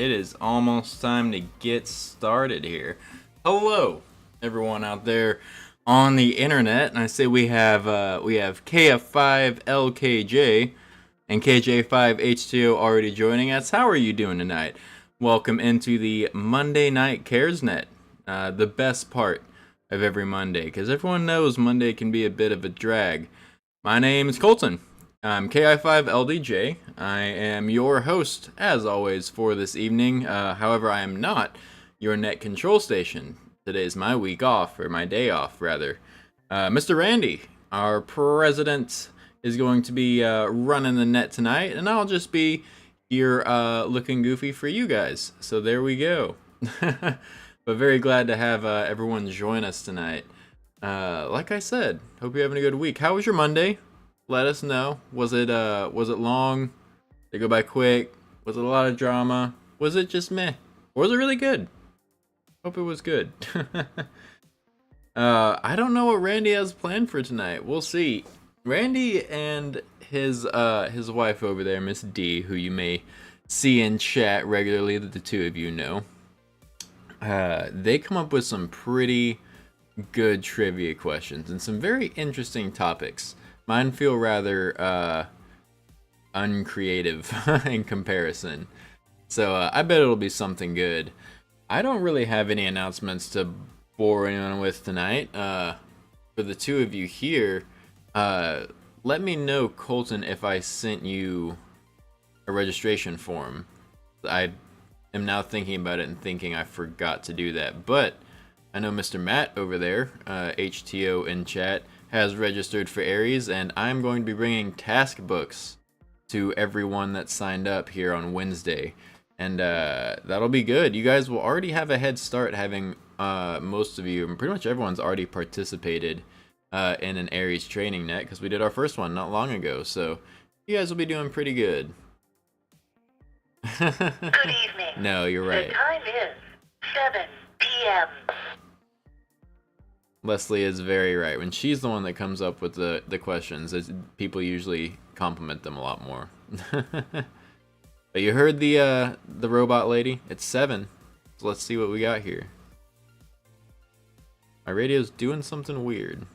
it is almost time to get started here. Hello, everyone out there on the internet. And I say we have KF5LKJ and KJ5HTO already joining us. How are you doing tonight? Welcome into the Monday Night CaresNet, the best part of every Monday, because everyone knows Monday can be a bit of a drag. My name is Colton. I'm KI5LDJ. I am your host, as always, for this evening. However, I am not your net control station. Today's my week off, or my day off, rather. Mr. Randy, our president, is going to be running the net tonight, and I'll just be here looking goofy for you guys. So there we go. But very glad to have everyone join us tonight. Like I said, hope you're having a good week. How was your Monday? Let us know. Was it long? Did it go by quick? Was it a lot of drama? Was it just meh? Or was it really good? Hope it was good. I don't know what Randy has planned for tonight. We'll see. Randy and his wife over there, Miss D, who you may see in chat regularly, that the two of you know. They come up with some pretty good trivia questions and some very interesting topics. Mine feel rather uncreative in comparison. So I bet it'll be something good. I don't really have any announcements to bore anyone with tonight. For the two of you here, let me know, Colton, if I sent you a registration form. I am now thinking about it and thinking I forgot to do that. But I know Mr. Matt over there, HTO in chat, has registered for Aries, and I'm going to be bringing task books to everyone that signed up here on Wednesday, and that'll be good. You guys will already have a head start, having most of you, and pretty much everyone's already participated in an Aries training net, because we did our first one not long ago, so you guys will be doing pretty good. Good evening. No, you're right. The time is 7 p.m. Leslie is very right. When she's the one that comes up with the questions, people usually compliment them a lot more. But you heard the robot lady? It's 7. So let's see what we got here. My radio's doing something weird.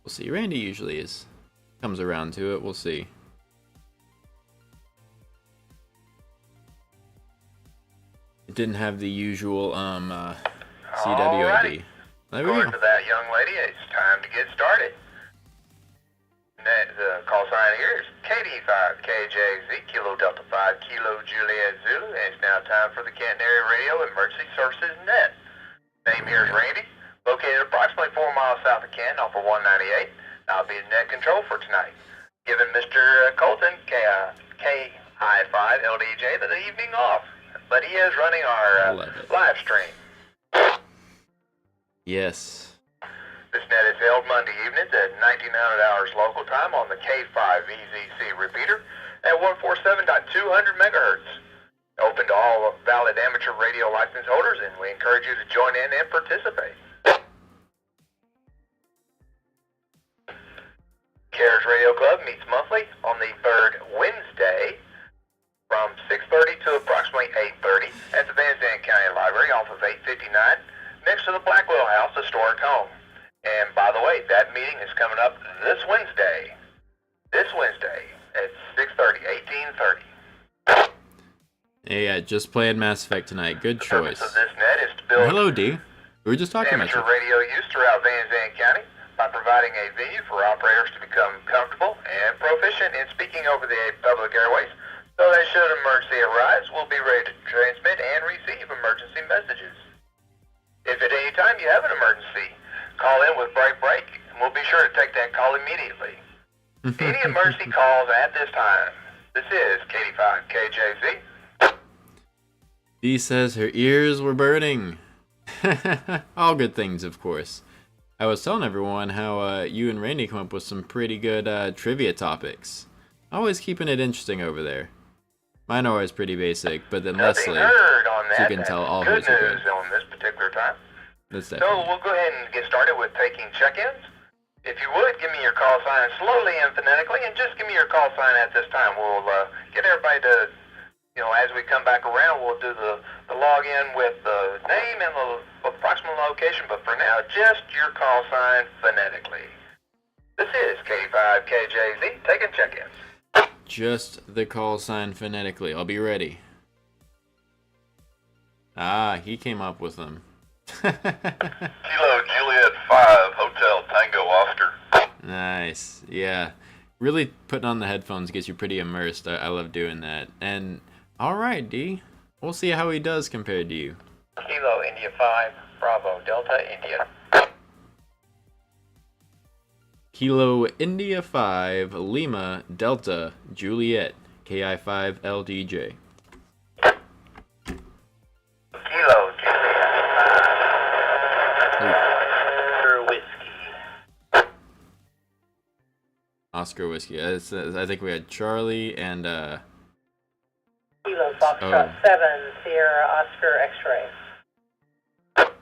We'll see. Randy usually comes around to it. We'll see. It didn't have the usual CWID. There we According go. to that young lady, it's time to get started. The call sign here is KD5KJZ, Kilo Delta 5, Kilo Juliet Zulu, and it's now time for the Canton Area Radio Emergency Services Net. Name here is Randy, located approximately 4 miles south of Canton off of 198. I'll be the net control for tonight, giving Mr. Colton, KI5LDJ, the evening off. But he is running our live stream. Yes. This net is held Monday evenings at 1900 hours local time on the K5EZC repeater at 147.200 megahertz. Open to all valid amateur radio license holders, and we encourage you to join in and participate. CARES Radio Club meets monthly on the third Wednesday from 6:30 to approximately 8:30 at the Van Zandt County Library off of 859 next to the Blackwell House Historic Home. And by the way, that meeting is coming up this Wednesday. This Wednesday at 6:30, 18:30. Yeah, just playing Mass Effect tonight. Good The purpose choice. of this net is to build Hello, D. We were just talking about amateur you. radio use throughout Van Zandt County by providing a venue for operators to become comfortable and proficient in speaking over the public airways, so that should an emergency arise, we'll be ready to transmit and receive emergency messages. If at any time you have an emergency, call in with break, and we'll be sure to take that call immediately. Any emergency calls at this time. This is KD5KJZ. D says her ears were burning. All good things, of course. I was telling everyone how you and Randy come up with some pretty good trivia topics. Always keeping it interesting over there. Mine are always pretty basic, but then Nothing Leslie, heard on that. you can tell all Good hers are news good. on this particular time. That's So definitely. we'll go ahead and get started with taking check-ins. If you would, give me your call sign slowly and phonetically, and just give me your call sign at this time. We'll get everybody to, as we come back around, we'll do the login with the name and the approximate location, but for now, just your call sign phonetically. This is K5KJZ taking check-ins. Just the call sign phonetically. I'll be ready. Ah, he came up with them. Kilo Juliet 5, Hotel Tango Oscar. Nice. Yeah. Really putting on the headphones gets you pretty immersed. I love doing that. And alright, D. We'll see how he does compared to you. Kilo India 5, Bravo Delta India. Kilo India 5, Lima Delta Juliet, KI5 LDJ. Kilo Juliet 5, Whiskey. Oscar Whiskey. I think we had Charlie and Kilo Foxtrot 7, Sierra Oscar X-Ray.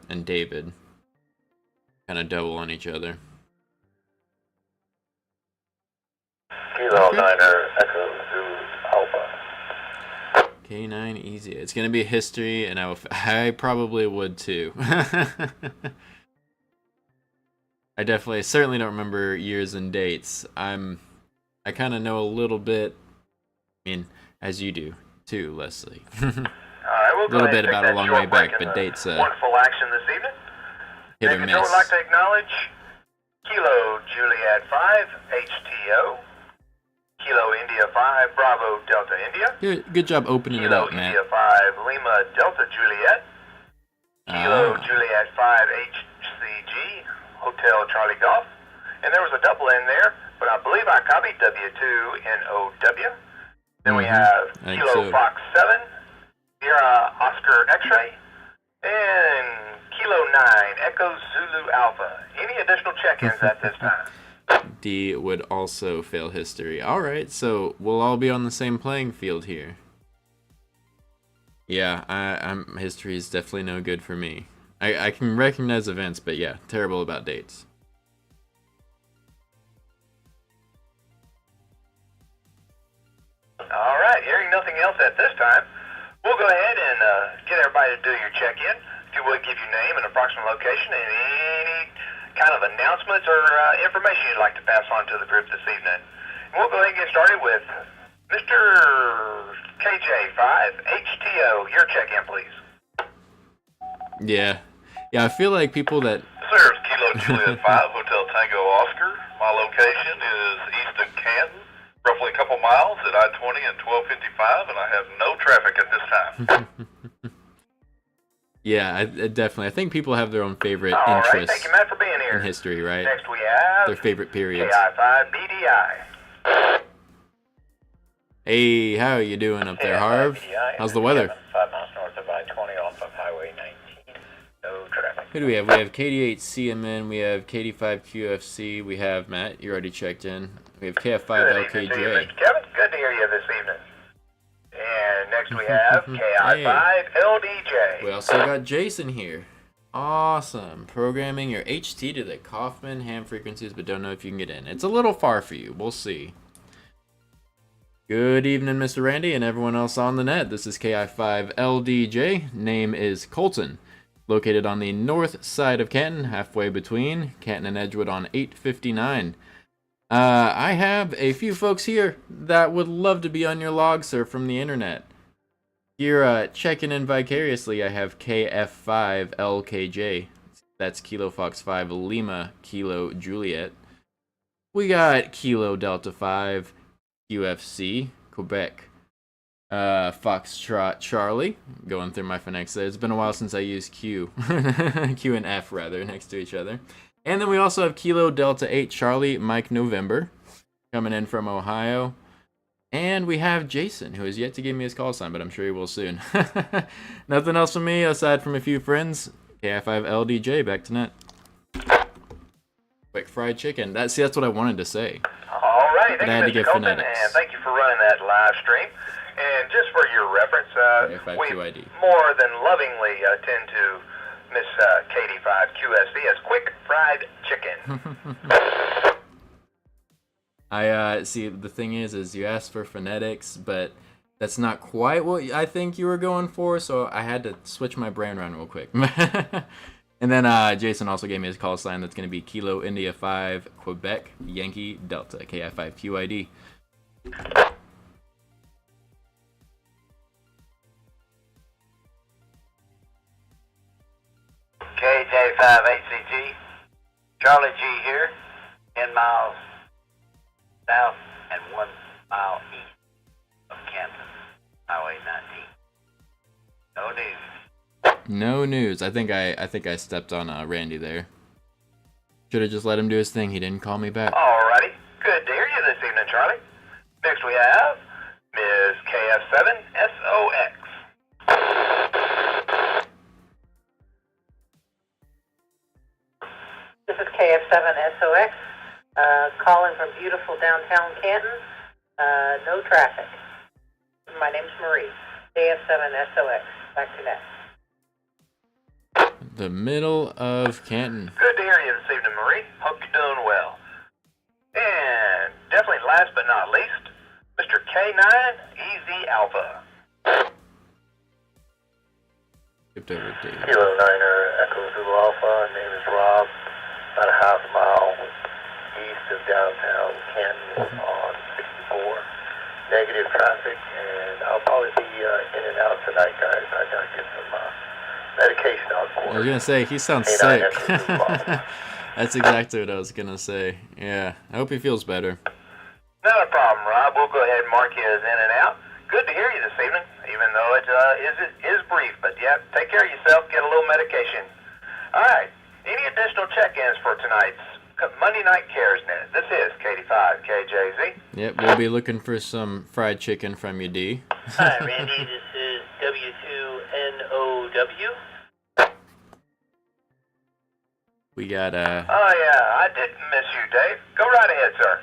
and David. Kind of double on each other. Kilo Niner Echo Zulu Alpha. K9 easy. It's gonna be history, and I probably would too. I certainly don't remember years and dates. I kind of know a little bit. I mean, as you do too, Leslie. We'll A little bit about a long way back, but dates wonderful action this evening. hit or Next, miss. I would like to acknowledge Kilo Juliet 5 HTO, Kilo India 5 Bravo Delta India, Good job opening it Kilo up, Matt. India 5 Lima Delta Juliet, Kilo Juliet 5 HCG Hotel Charlie Golf, and there was a double in there, but I believe I copied W2NOW. Then we have I think Kilo so. Fox 7 Sierra Oscar X-Ray, and Kilo 9 Echo Zulu Alpha. Any additional check-ins at this time? D would also fail history. Alright, so we'll all be on the same playing field here. Yeah, history is definitely no good for me. I can recognize events, but yeah, terrible about dates. Alright, hearing nothing else at this time, we'll go ahead and get everybody to do your check-in. If you would, give your name and approximate location and any kind of announcements or information you'd like to pass on to the group this evening. And we'll go ahead and get started with Mr. KJ5HTO. Your check-in, please. Yeah, I feel like people that... Sir, it's Kilo Juliet 5, Hotel Tango Oscar. My location is east of Canton, roughly a couple miles at I-20 and 1255, and I have no traffic at this time. Yeah, I definitely. I think people have their own favorite All right, interests thank you, Matt, for being here. in history, right? Next we have Their favorite periods. KI5BDI. Hey, how are you doing up there, Harv? How's the weather? 5 miles north of I-20 off of Highway 19. No traffic. Who do we have? We have KD8CMN, we have KD5QFC, we have Matt, you already checked in. We have Good evening to you, KF5LKJ. Mr. Kevin. Good to hear you this evening. And next we have KI5LDJ. We also got Jason here. Awesome. Programming your HT to the Kaufman ham frequencies, but don't know if you can get in. It's a little far for you. We'll see. Good evening, Mr. Randy, and everyone else on the net. This is KI5LDJ. Name is Colton. Located on the north side of Canton, halfway between Canton and Edgewood on 859. I have a few folks here that would love to be on your log, sir, from the internet. Here, checking in vicariously, I have KF5LKJ. That's Kilo Fox 5 Lima Kilo Juliet. We got Kilo Delta 5 QFC Quebec. Foxtrot Charlie. Going through my phonetics there. It's been a while since I used Q. Q and F, rather, next to each other. And then we also have Kilo Delta 8 Charlie Mike November. Coming in from Ohio. And we have Jason, who has yet to give me his call sign, but I'm sure he will soon. Nothing else from me, aside from a few friends. KI5LDJ, back to net. Quick fried chicken. That's what I wanted to say. All right, But I had thank to you, give Mr. Colton, phonetics. and thank you for running that live stream. And just for your reference, we KI5QID. more than lovingly tend to Miss KD5QSV as quick fried chicken. I see. The thing is you asked for phonetics, but that's not quite what I think you were going for. So I had to switch my brain around real quick. And then Jason also gave me his call sign. That's going to be Kilo India 5 Quebec Yankee Delta KI5QID. KJ5HCG, Charlie G here, 10 miles south and 1 mile east of Canton, Highway 19. No news. No news. I think I stepped on Randy there. Should have just let him do his thing. He didn't call me back. Alrighty, good to hear you this evening, Charlie. Next we have Ms. KF7SOX. This is KF7SOX, calling from beautiful downtown Canton. No traffic. My name's Marie. KF7SOX. Back to that. The middle of Canton. Good to hear you this evening, Marie. Hope you're doing well. And definitely last but not least, Mr. K9EZ Alpha. Skipped over David. Kilo 9er Echo Zulu Alpha. Name is Rob. About a half mile east of downtown Canton on 64. Negative traffic, and I'll probably be in and out tonight, guys. I gotta get some medication out for I was gonna say he sounds sick. That's exactly what I was gonna say. Yeah, I hope he feels better. Not a problem, Rob. We'll go ahead and mark you as in and out. Good to hear you this evening, even though it is brief. But yeah, take care of yourself. Get a little medication. All right. Any additional check-ins for tonight's Monday Night Cares Net? This is KD5KJZ. Yep, we'll be looking for some fried chicken from you, D. Hi, Randy. This is W2NOW. We got Oh yeah, I didn't miss you, Dave. Go right ahead, sir.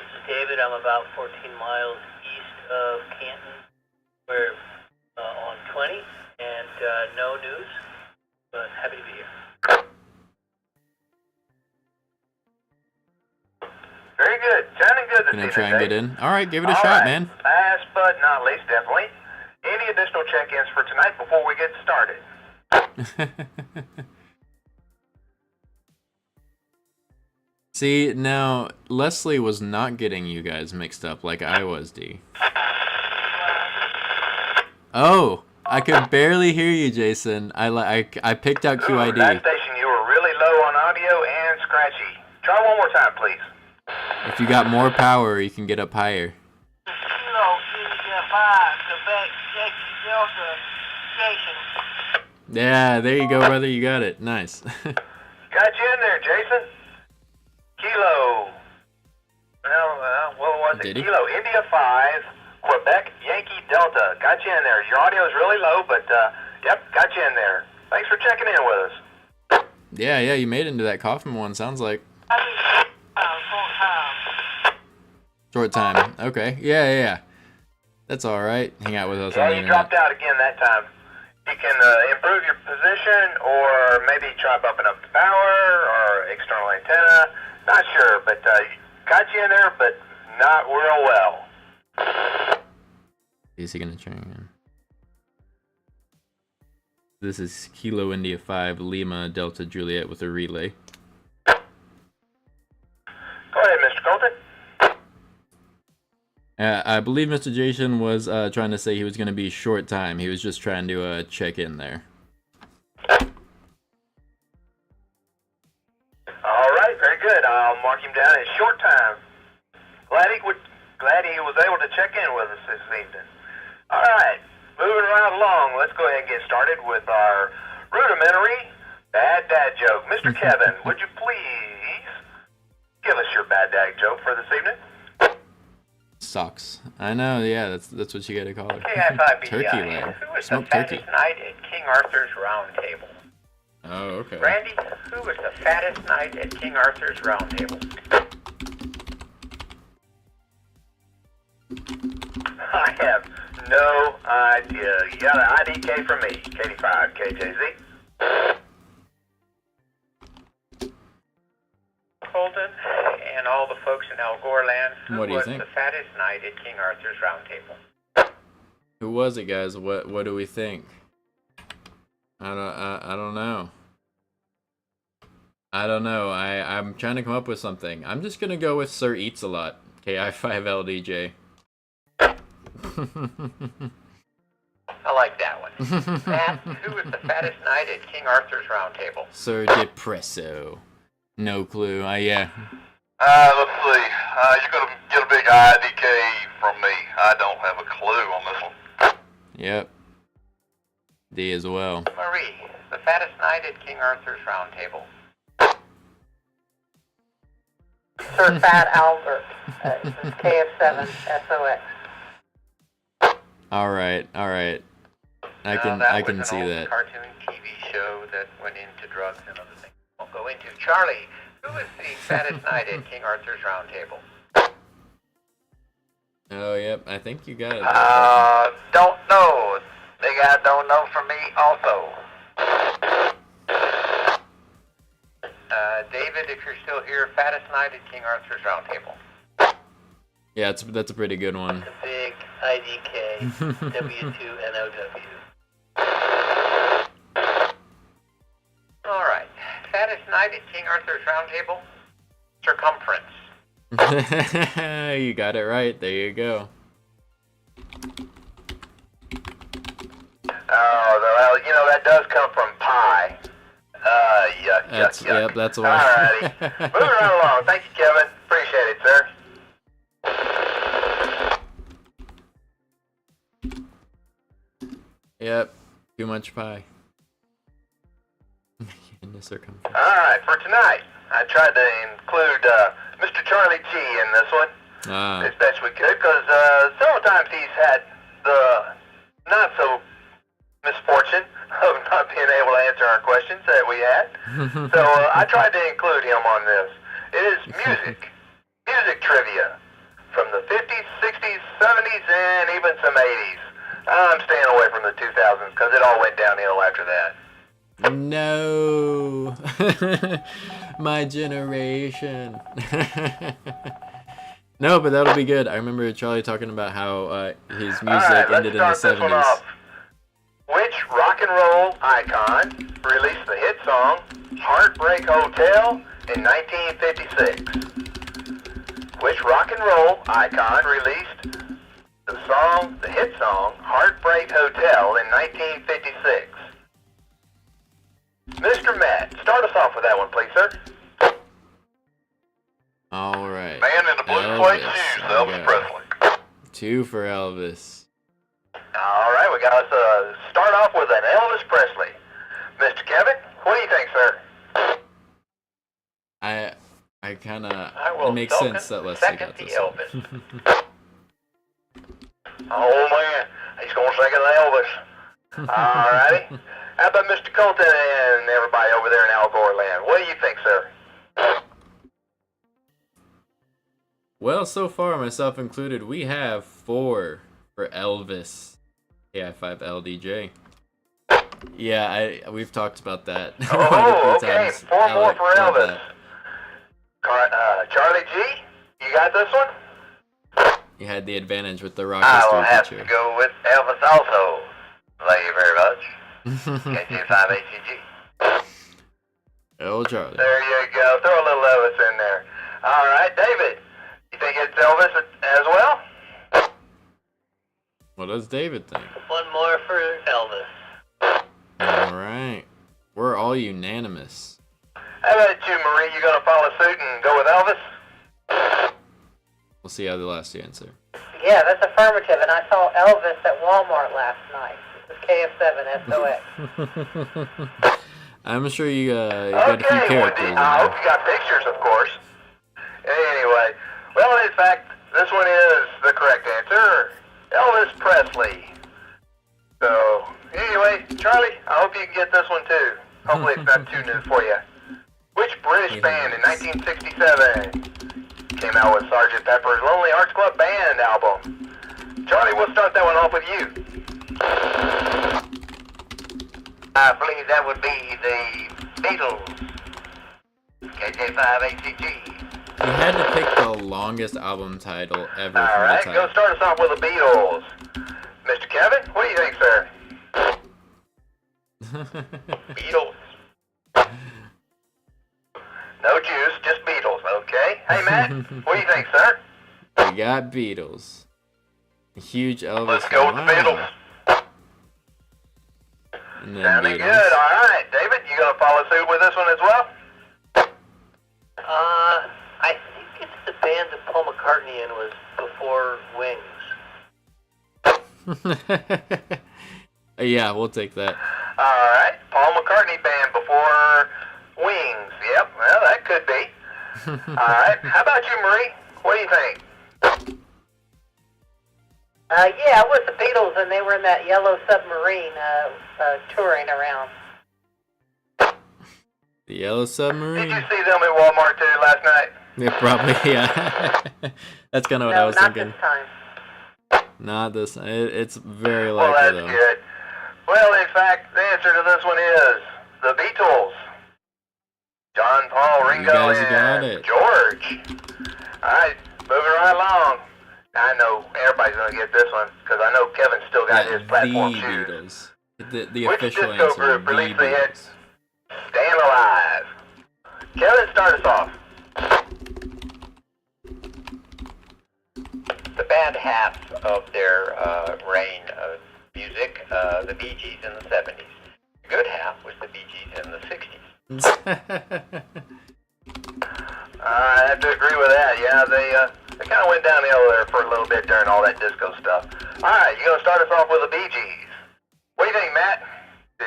This is David. I'm about 14 miles east of Canton. We're on 20, and no news, but happy to be here. Very good. Sounding good this gonna evening, try and Dave. get in. All right, give it a All shot, right. man. Last but not least, definitely. Any additional check-ins for tonight before we get started? See, now Leslie was not getting you guys mixed up like I was, D. Oh, I could barely hear you, Jason. I picked out Ooh, QID. that station, you were really low on audio and scratchy. Try one more time, please. If you got more power, you can get up higher. Kilo India 5, Quebec Yankee Delta Station. Yeah, there you go, brother. You got it. Nice. Got you in there, Jason. Kilo. Well, what was it? Did he? Kilo India 5, Quebec Yankee Delta. Got you in there. Your audio is really low, but yep, got you in there. Thanks for checking in with us. Yeah, you made it into that Kaufman one. Sounds like short time. Okay. Yeah. That's all right. Hang out with us Yeah, on the you internet. dropped out again that time. You can improve your position or maybe try bumping up the power or external antenna. Not sure, but got you in there, but not real well. Is he gonna try again? This is Kilo India 5 Lima Delta Juliet with a relay. Go ahead, Mr. Colton. I believe Mr. Jason was trying to say he was gonna be short time. He was just trying to check in there. All right, very good. I'll mark him down as short time. Glad he was able to check in with us this evening. All right, moving right along. Let's go ahead and get started with our rudimentary bad dad joke. Mr. Kevin, would you please give us your bad dad joke for this evening? Socks. I know. Yeah, that's what you gotta call it. KI5BDI. Turkey leg. Who was Smoked the turkey. fattest knight at King Arthur's Round Table? Oh, okay. Randy, who was the fattest knight at King Arthur's Round Table? I have No idea. You got an IDK from me, K85 KJZ. Colton and all the folks in Al Gore land. What do you was think? the fattest knight at King Arthur's Round Table? Who was it, guys? What do we think? I don't know. I don't know. I'm trying to come up with something. I'm just gonna go with Sir Eats a Lot, KI5LDJ. I like that one. Matt, who was the fattest knight at King Arthur's Round Table? Sir Depresso. No clue. Yeah. Let's see. You're gonna get a big IDK from me. I don't have a clue on this one. Yep. D as well. Marie, the fattest knight at King Arthur's Round Table. Sir Fat Albert. This is KF7 SOX. All right. I can see That was an old that. cartoon TV show that went into drugs and other things. I'll go into Charlie. Who was the fattest knight at King Arthur's Round Table? Oh, yep. I think you got it. Don't know. Big I don't know from me also. David, if you're still here, fattest knight at King Arthur's Round Table. Yeah, that's a pretty good one. The big IDK W2NOW. All right. Fattest knight at King Arthur's Round Table? Circumference. You got it right. There you go. Oh, well, you know, that does come from pi. Yuck. Yep, that's why. Alrighty. Moving right along. Thank you, Kevin. Appreciate it, sir. Yep. Too much pie. In the circumference. Alright, for tonight, I tried to include Mr. Charlie G in this one as best we could, because several times he's had the not-so misfortune of not being able to answer our questions that we had. So I tried to include him on this. It is music trivia from the 50s, 60s, 70s, and even some 80s. I'm staying away from the 2000s because it all went downhill after that. No. My generation. No, but that'll be good. I remember Charlie talking about how his music ended in the 70s. Which rock and roll icon released the hit song Heartbreak Hotel in 1956? Which rock and roll icon released the hit song Heartbreak Hotel in 1956? Mr. Matt, start us off with that one, please, sir. All right. Man in the blue suede shoes, Elvis Presley. 2 for Elvis. All right, we got to start off with an Elvis Presley. Mr. Kevin, what do you think, sir? I kind of, will it makes sense that Leslie second got the this one. Elvis. Oh, man, he's going to second the Elvis. All righty. How about Mr. Colton and everybody over there in Al Gore land? What do you think, sir? Well, so far, myself included, we have 4 for Elvis. KI5LDJ. Yeah, we've talked about that. Oh, okay. 4 more for Elvis. That. Charlie G, you got this one? You had the advantage with the rock I history will have teacher. to go with Elvis also. Thank you very much. KT5ACG. Oh, Charlie. There you go. Throw a little Elvis in there. All right, David. You think it's Elvis as well? What does David think? One more for Elvis. All right. We're all unanimous. How about you, Marie? You gonna follow suit and go with Elvis? We'll see how the last answer. Yeah, that's affirmative, and I saw Elvis at Walmart last night. This is KF7 SOX. I'm sure you got a few characters in I there. hope you got pictures, of course. Anyway, well, in fact, this one is the correct answer. Elvis Presley. So, anyway, Charlie, I hope you can get this one too. Hopefully it's not too new for you. Which British band in 1967 came out with Sgt. Pepper's Lonely Hearts Club Band album? Charlie, we'll start that one off with you. I believe that would be the Beatles. KJ5ACG. He had to pick the longest album title ever All from the right, title. go start us off with the Beatles. Mr. Kevin, what do you think, sir? Beatles. No juice, just Beatles, okay? Hey, Matt, what do you think, sir? We got Beatles. A huge Elvis Let's go with the fan. Beatles. And then Sounding Beatles. good. All right, David, you gonna follow suit with this one as well? I think it's the band that Paul McCartney in was before Wings. Yeah, we'll take that. All right, Paul McCartney band before Wings. Yep, well, that could be. All right, how about you, Marie? What do you think? Yeah, it was the Beatles, and they were in that yellow submarine touring around. The Yellow Did Submarine? you see them at Walmart too last night? Yeah, probably, yeah. That's kind of what I No, was not thinking. this time. Not this. It's very Well, likely, that's though. good. Well, in fact, the answer to this one is the Beatles. John, Paul, Ringo, guys got and it. George. All right, moving right along. I know everybody's going to get this one because I know Kevin's still got Yeah, his platform the shoes. Beatles. The Which official disco answer, group the released the hit Beatles. Staying Alive? Kevin, start us off. The bad half of their reign of music, the Bee Gees in the 70s. The good half was the Bee Gees in the 60s. I have to agree with that. Yeah, they kind of went downhill there for a little bit during all that disco stuff. All right, you going to start us off with the Bee Gees. What do you think, Matt? You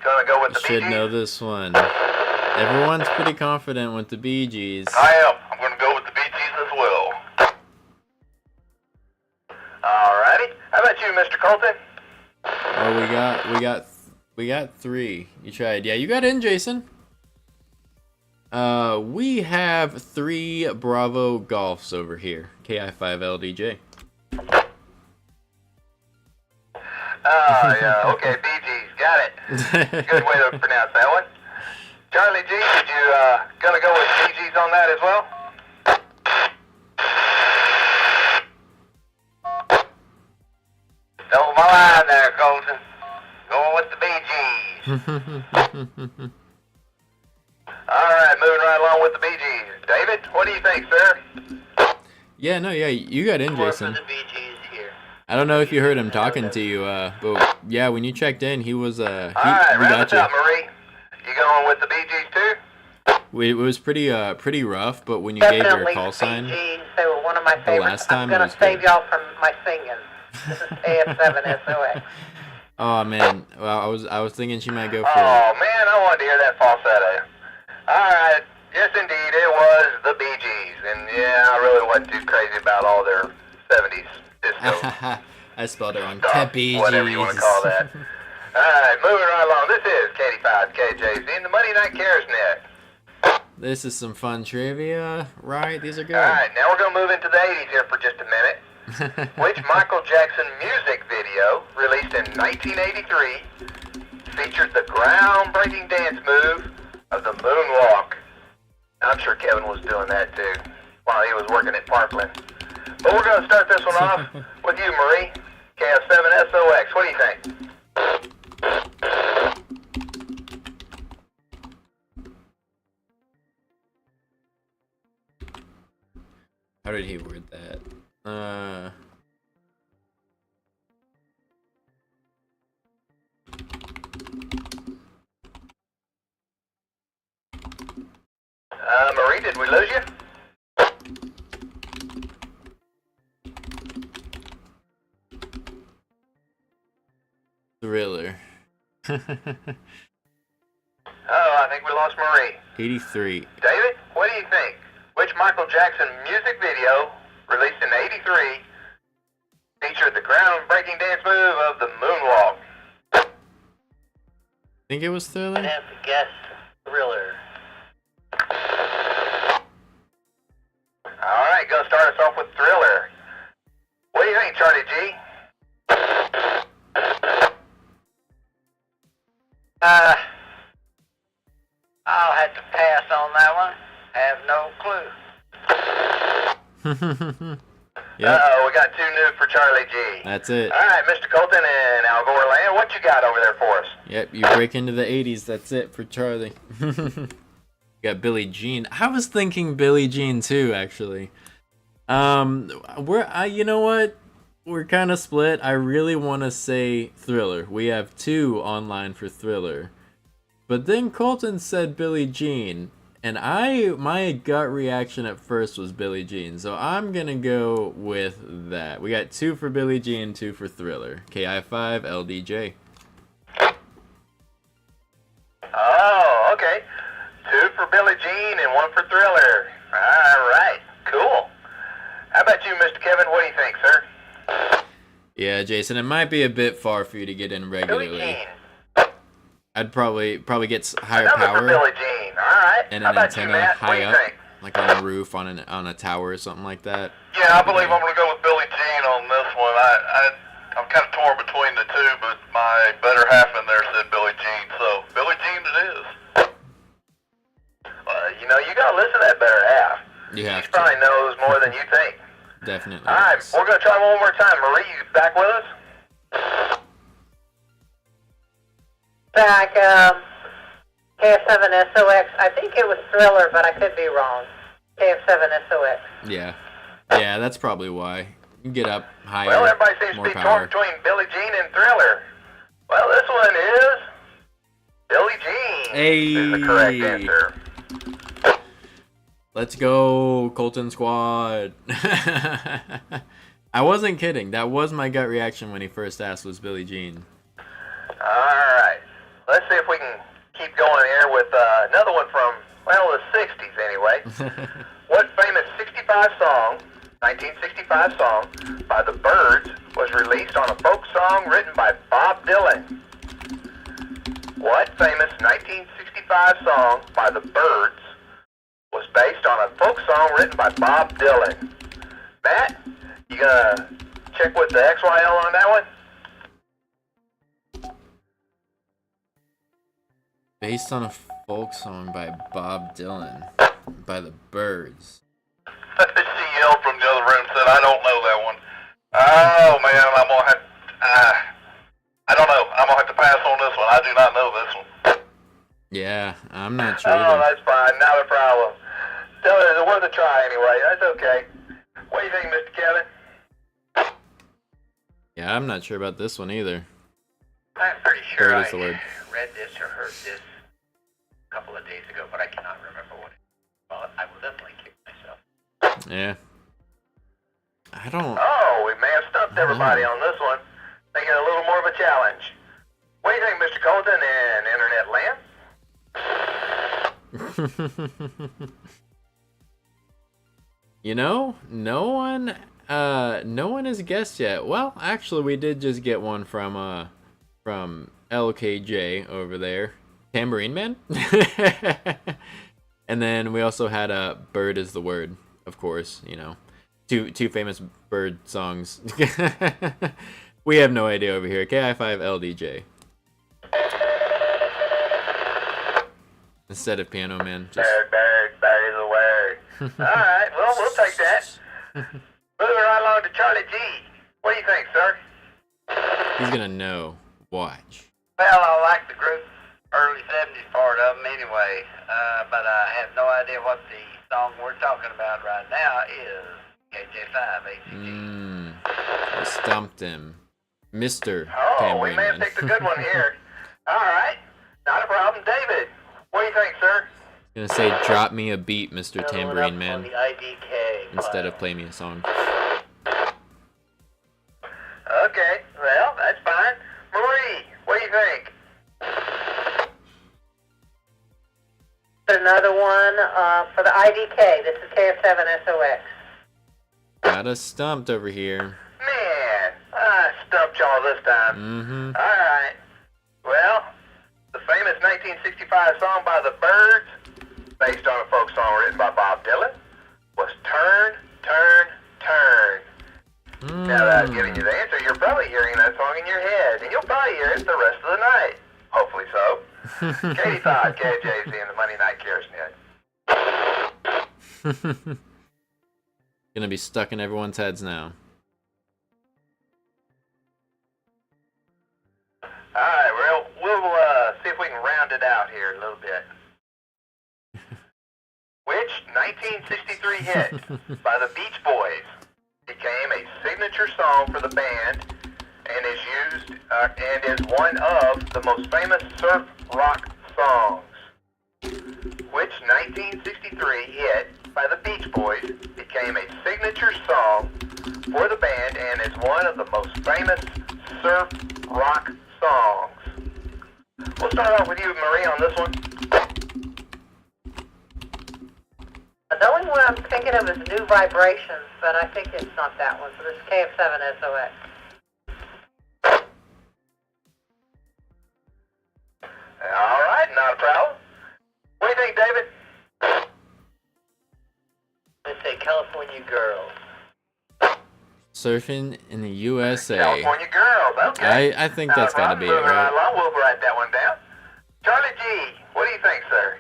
going to go with the Bee Should Gees? know this one. Everyone's pretty confident with the Bee Gees. I am. I'm going to go with the Bee Gees as well. All righty. How about you, Mr. Colton? Oh, we got three. You tried. Yeah, you got in, Jason. We have 3 Bravo Golfs over here. KI5LDJ. Yeah, okay, Bee Gees, got it. Good way to pronounce that one. Charlie G, did you gonna go with Bee Gees on that as well? Stole my line there, Colton. Going with the Bee Gees. All right, moving right along with the Bee Gees. David, what do you think, sir? Yeah, no, yeah, you got in, More for Jason. the Bee Gees here. I don't know if you heard him talking to you, but yeah, when you checked in, he was All right, we wrap got us up, you. Marie. You going with the Bee Gees too? It was pretty rough, but when you gave your Definitely call the sign, Bee Gees. They were one of my favorites. last time I'm it going was to save good. y'all from my singing. This is AF7SOX. oh man, well, I was thinking she might go for Oh man, I wanted to hear that falsetto. All right, yes indeed, it was the Bee Gees, and yeah, I really wasn't too crazy about all their 70s disco it. I spelled it wrong. stuff, Bee whatever you want to call that. All right, moving right along. This is KD5KJZ and the Monday Night Cares Net. This is some fun trivia, right? These are good. All right, now we're going to move into the 80s here for just a minute. Which Michael Jackson music video, released in 1983, featured the groundbreaking dance move of the moonwalk? I'm sure Kevin was doing that too while he was working at Parkland. But we're going to start this one off with you, Marie. KF7SOX, what do you think? How did he word that? Marie, did we lose you? Thriller. Oh, I think we lost Marie. 83. David, what do you think? Which Michael Jackson music video, released in 83, featured the groundbreaking dance move of the moonwalk? Think it was I'd Thriller? have to guess Thriller. All right, gonna start us off with Thriller. What do you think, Charlie? Charlie G. I'll have to pass on that one. Have no clue. Yep, Uh-oh, we got 2 new for Charlie G. that's it. All right, Mr. Colton and Al Gore Land, what you got over there for us? Yep, you break into the 80s. That's it for Charlie. Got Billie Jean. I was thinking Billie Jean too, actually. You know what? We're kind of split. I really want to say Thriller. We have 2 online for Thriller. But then Colton said Billie Jean, and my gut reaction at first was Billie Jean, so I'm gonna go with that. We got 2 for Billie Jean, 2 for Thriller. KI5 LDJ. Oh, okay. 2 for Billie Jean and 1 for Thriller. All right, cool. How about you, Mr. Kevin? What do you think, sir? Yeah, Jason, it might be a bit far for you to get in Billie regularly. Jean. I'd probably get higher Another power. for Billie Jean. All right. And How an about you, antenna Matt? What do high you up, think? like on a roof, on a tower or something like that. Yeah, I believe I'm going to go with Billie Jean on this one. I'm kind of torn between the 2, but my better half in there said Billie Jean, so Billie Jean it is. You know, you got to listen to that better half. You She have to. probably knows more than you think. Definitely. All right, yes. we're going to try one more time. Marie, you back with us? Back, KF7SOX. I think it was Thriller, but I could be wrong. KF7SOX. Yeah. Yeah, that's probably why. You can get up higher, Well, everybody seems to more be torn power. between Billie Jean and Thriller. Well, this one is Billie Jean. Is the correct Hey. answer. Let's go, Colton Squad. I wasn't kidding. That was my gut reaction when he first asked, was Billie Jean. All right. Let's see if we can keep going here with another one from, well, the 60s anyway. What famous 1965 song by the Byrds was released on a folk song written by Bob Dylan? What famous 1965 song by the Byrds was based on a folk song written by Bob Dylan? Matt, you gonna check with the XYL on that one? Based on a folk song by Bob Dylan, by the Byrds. She yelled from the other room and said, I don't know that one. Oh, man, I'm going to have I don't know. I'm going to have to pass on this one. I do not know this one. Yeah, I'm not sure Oh, either. that's fine. Not a problem. Still, it's worth a try anyway. That's okay. What do you think, Mr. Kevin? Yeah, I'm not sure about this one either. I'm pretty sure Bird I is the word. read this or heard this a couple of days ago, but I cannot remember what it was. Well, I will definitely kick myself. Yeah. I don't... Oh, we may have stumped everybody on this one. Making it a little more of a challenge. What do you think, Mr. Colton and Internet Land? You know, no one has guessed yet. Well, actually, we did just get one from LKJ over there, Tambourine Man. And then we also had "Bird is the Word," of course. You know, two famous bird songs. We have no idea over here. KI5 LDJ. Instead of Piano Man, just Bird is the word. All right, well, we'll take that. Moving right along to Charlie G. What do you think, sir? he's gonna know. Watch. Well, I like the group, early 70s part of them anyway, but I have no idea what the song we're talking about right now is. KJ5, ACG. I stumped him. Mr. Oh, we Tambourine may have Man. picked a good one here. All right, not a problem. David, what do you think, sir? Gonna say, drop me a beat, Mr. Another one Tambourine up Man, on the IDK instead file. of play me a song. Okay, well, that's fine. Marie, what do you think? Another one for the IDK. This is KF7SOX. Got us stumped over here. Man, I stumped y'all this time. Mm-hmm. All right. Well, the famous 1965 song by the Byrds, based on a folk song written by Bob Dylan, was Turn, Turn, Turn. Now that I've given you the answer, you're probably hearing that song in your head, and you'll probably hear it the rest of the night. Hopefully so. 85 KJZ and the Monday Night Kerosene. Gonna be stuck in everyone's heads now. Alright, well, we'll see if we can round it out here a little bit. Which 1963 hit by the Beach Boys became a signature song for the band and is one of the most famous surf rock songs? Which 1963 hit by the Beach Boys became a signature song for the band and is one of the most famous surf rock songs? We'll start off with you, Marie, on this one. The only one I'm thinking of is New Vibrations, but I think it's not that one. So this is KF7SOX. All right, not a problem. What do you think, David? Let's say California Girls. Surfing in the USA. California Girls, okay. I think that's got to be it, Moving right right? along, we'll write that one down. Charlie G, what do you think, sir?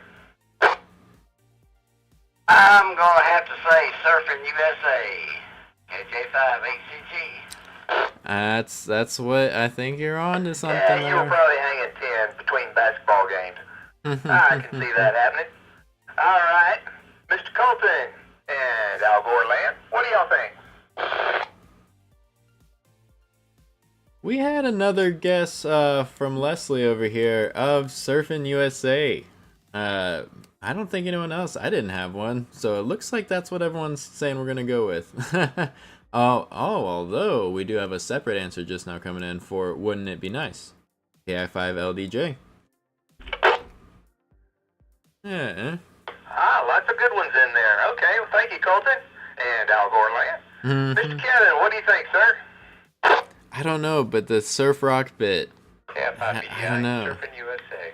I'm gonna have to say Surfing USA. KJ5 HCG. That's what I think you're on to something Yeah, you were there. probably hanging 10 between basketball games. I can see that happening. All right, Mr. Colton and Al Goreland, what do y'all think? We had another guess from Leslie over here of Surfing USA. I don't think anyone else. I didn't have one, so it looks like that's what everyone's saying we're gonna go with. Although we do have a separate answer just now coming in for "Wouldn't It Be Nice?" KI5LDJ. Yeah. Lots of good ones in there. Okay, well, thank you, Colton and Al Goreland. Mr. Cannon, what do you think, sir? I don't know, but the surf rock bit. I don't know. Surfing USA.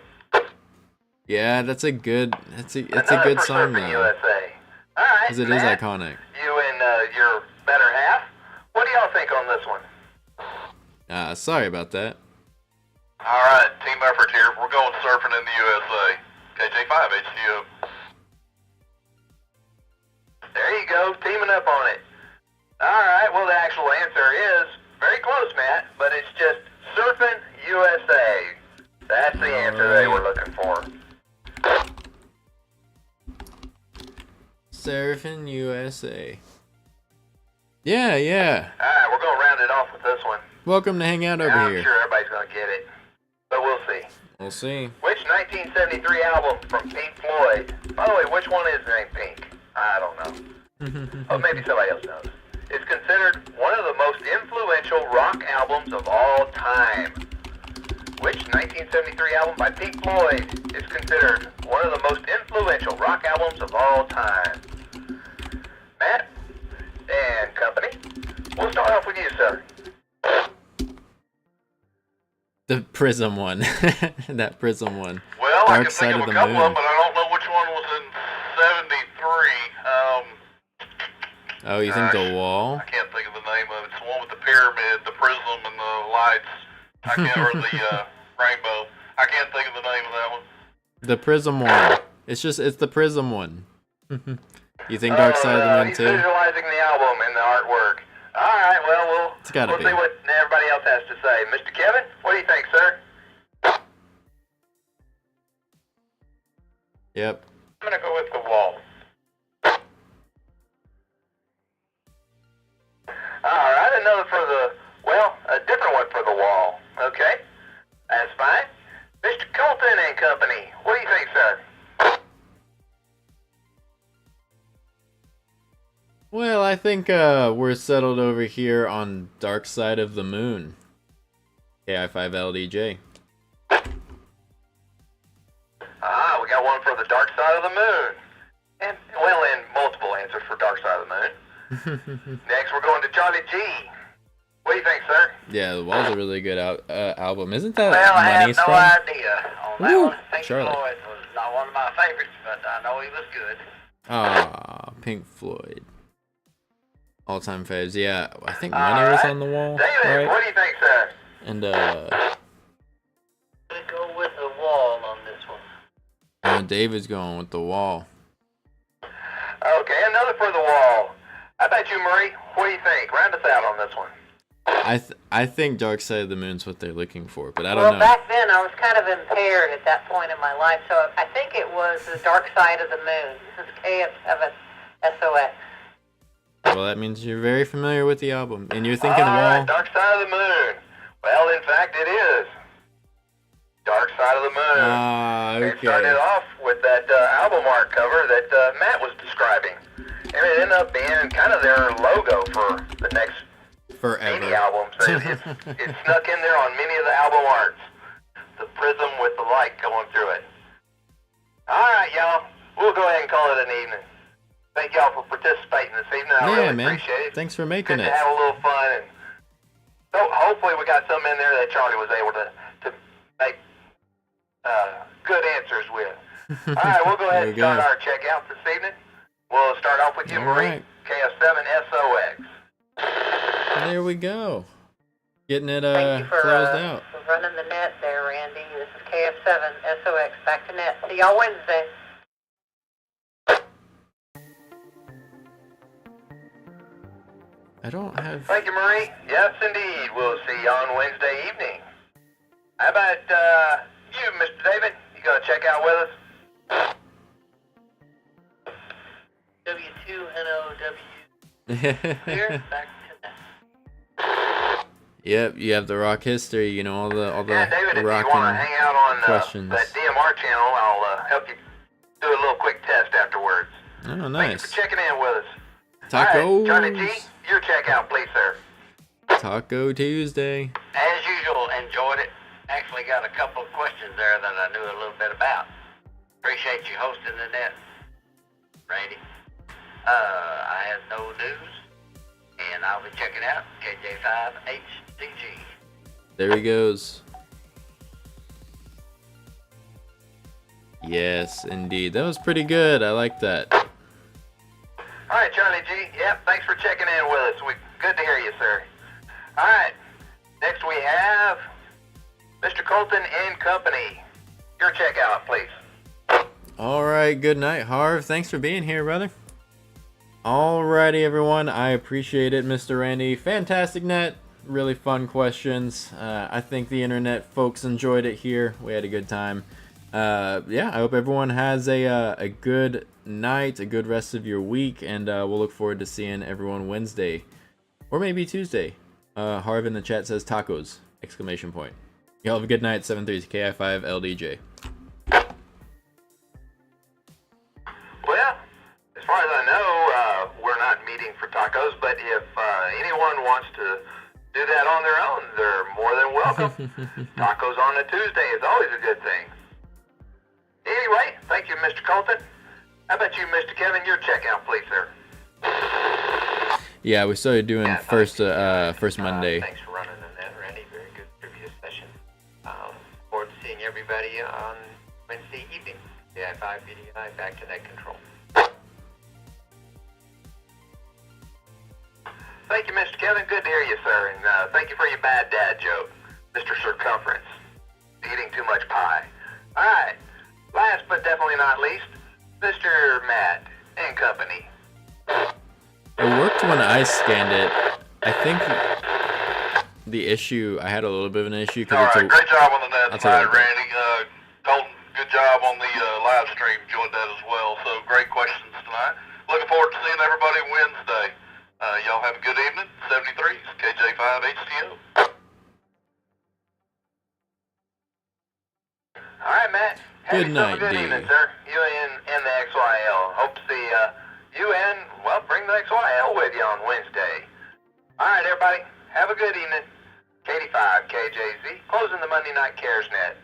Yeah, that's a good. It's a Another good for song Surfing though, USA. All right, because it is Matt, iconic. You and your better half. What do y'all think on this one? Sorry about that. All right, team effort here. We're going Surfing in the USA. KJ5 HCO. There you go, teaming up on it. All right, well, the actual answer is very close, Matt, but it's just Surfing USA. That's the answer they were looking for. Surfing USA. Yeah, yeah. All right, we're going to round it off with this one. Welcome to hang out over I'm here. sure everybody's going to get it, but we'll see. We'll see. Which 1973 album from Pink Floyd? By the way, which one is named Pink? I don't know. Oh, maybe somebody else knows. It's considered one of the most influential rock albums of all time. Which 1973 album by Pink Floyd is considered one of the most influential rock albums of all time? Matt and company, we'll start off with you, sir. The Prism one. That Prism one. Well, I Dark can Side think of of the a couple Moon. of them, but I don't know which one was in 73. Oh, you think The Wall? I can't think of the name of it. It's the one with the pyramid, the prism, and the lights. I can't, or the rainbow. I can't think of the name of that one. The Prism one. It's the Prism one. You think Dark Side of the Moon He's too? visualizing the album and the artwork. All right, well, It's gotta we'll be. see what everybody else has to say. Mr. Kevin, what do you think, sir? Yep. I'm going to go with The Wall. All right, another for a different one for The Wall. Okay, that's fine. Mr. Colton and company, what do you think, sir? Well, I think we're settled over here on Dark Side of the Moon. KI5LDJ. We got one for the Dark Side of the Moon. And multiple answers for Dark Side of the Moon. Next, we're going to Charlie G. What do you think, sir? Yeah, The Wall's a really good album. Isn't that Well, I have Money's no from? idea on that Woo, one. Pink Charlie. Floyd was not one of my favorites, but I know he was good. Ah, Pink Floyd. All-time faves. Yeah, I think Money was on the wall, David, what right? do you think, sir? And I'm gonna go with the wall on this one. David's going with the wall. Okay, another for the wall. How about you, Marie? What do you think? Round us out on this one. I think Dark Side of the Moon's what they're looking for, but I Well, don't know. back then I was kind of impaired at that point in my life, so I think it was The Dark Side of the Moon. This is KF7 SOX. Well, that means you're very familiar with the album, and you're thinking All wall. right, Dark Side of the Moon. Well, in fact, it is. Dark Side of the Moon. Ah, It started okay. off with that album art cover that Matt was describing. And it ended up being kind of their logo for the next many Forever. albums. It snuck in there on many of the album arts. The prism with the light going through it. All right, y'all. We'll go ahead and call it an evening. Thank y'all for participating this evening. I Yeah, really man. appreciate it. Thanks for making Good it. to have a little fun. And so hopefully we got some in there that Charlie was able to make good answers with. All right, we'll go ahead and There we start go. our checkout this evening. We'll start off with you, All Marie. right. KF7SOX. There we go. Getting it Thank you closed out. for running the net there, Randy. This is KF7 SOX. Back to net. See y'all Wednesday. I don't have. Thank you, Marie. Yes, indeed. We'll see you on Wednesday evening. How about you, Mr. David? You going to check out with us? W2NOW. Here, back to net. Yep, you have the rock history. You know all the Yeah, David, if you want to rocking hang out on questions. that DMR channel, I'll help you do a little quick test afterwards. Oh, Thank you nice. for checking in with us. Tacos. All right, Charlie G, your checkout, please, sir. Taco Tuesday. As usual, enjoyed it. Actually got a couple of questions there that I knew a little bit about. Appreciate you hosting the net, Randy. I have no news, and I'll be checking out KJ5HCG. There he goes. Yes, indeed. That was pretty good. I like that. All right, Charlie G. Yep, thanks for checking in with us. Good to hear you, sir. All right, next we have Mr. Colton and Company. Your checkout, please. All right, good night, Harv. Thanks for being here, brother. Alrighty, everyone. I appreciate it, Mr. Randy. Fantastic net. Really fun questions. I think the internet folks enjoyed it here. We had a good time. Yeah, I hope everyone has a good night, a good rest of your week, and we'll look forward to seeing everyone Wednesday. Or maybe Tuesday. Harv in the chat says tacos! Exclamation point. Y'all have a good night. 7-3 KI5 LDJ. Well, as far as I know, we're not meeting for tacos, but if anyone wants to do that on their own, they're more than welcome. Tacos on a Tuesday is always a good thing. Anyway, thank you, Mr. Colton. How about you, Mr. Kevin? Your checkout, please, sir. Yeah, we started doing Yeah, first thanks. Monday. Thanks for running the net, Randy. Very good trivia session. Forward to seeing everybody on Wednesday evening. AI5 BDI back to net control. Thank you, Mr. Kevin. Good to hear you, sir. And thank you for your bad dad joke, Mr. Circumference. Eating too much pie. All right. Last but definitely not least, Mr. Matt and Company. It worked when I scanned it. I think the issue, I had a little bit of an issue All because right, great job on the I'll net tell you tonight, Randy. Colton, good job on the live stream. Enjoyed that as well. So great questions tonight. Looking forward to seeing everybody Wednesday. Y'all have a good evening. 73, KJ5HTO. All right, Matt. Have Good yourself night, a good D. evening, sir. You and the XYL. Hope to see you and, well, bring the XYL with you on Wednesday. All right, everybody. Have a good evening. 85 KJZ, closing the Monday Night Cares net.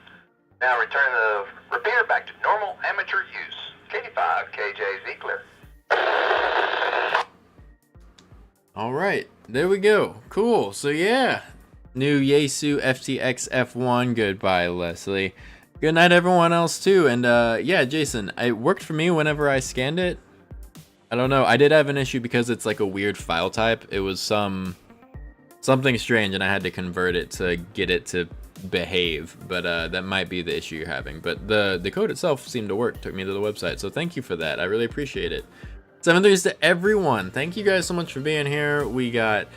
Now return the repeater back to normal amateur use. 85 KJZ clear. all right, there we go. Cool. So yeah, new Yaesu FTX F1. Goodbye, Leslie. Good night, everyone else too. And yeah, Jason, it worked for me whenever I scanned it. I don't know. I did have an issue because it's like a weird file type. It was something strange, and I had to convert it to get it to behave. But that might be the issue you're having. But the code itself seemed to work. Took me to the website. So thank you for that. I really appreciate it. 7-3s to everyone. Thank you guys so much for being here. We got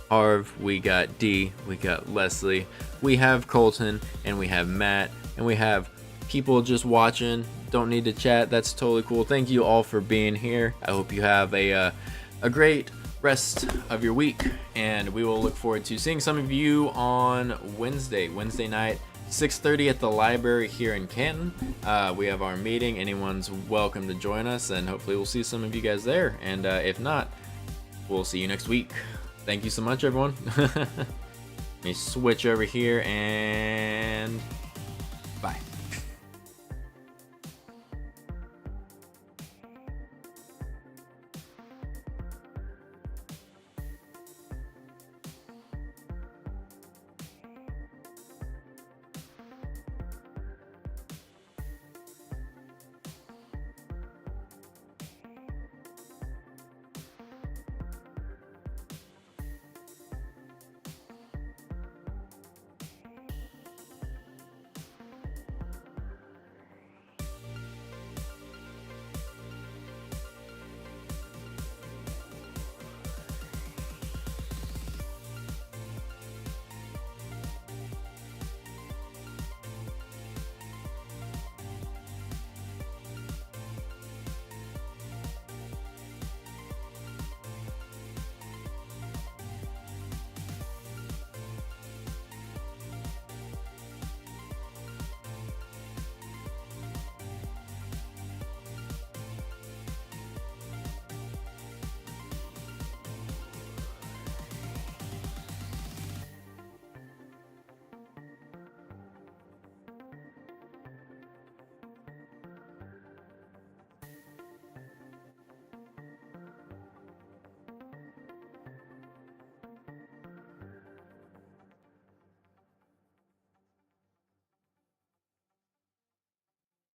Harv, we got D, we got Leslie, we have Colton, and we have Matt, and we have people just watching. Don't need to chat. That's totally cool. Thank you all for being here. I hope you have a great rest of your week, and we will look forward to seeing some of you on Wednesday night, 6:30 at the library here in Canton. We have our meeting. Anyone's welcome to join us, and hopefully we'll see some of you guys there. And if not, we'll see you next week. Thank you so much, everyone. Let me switch over here and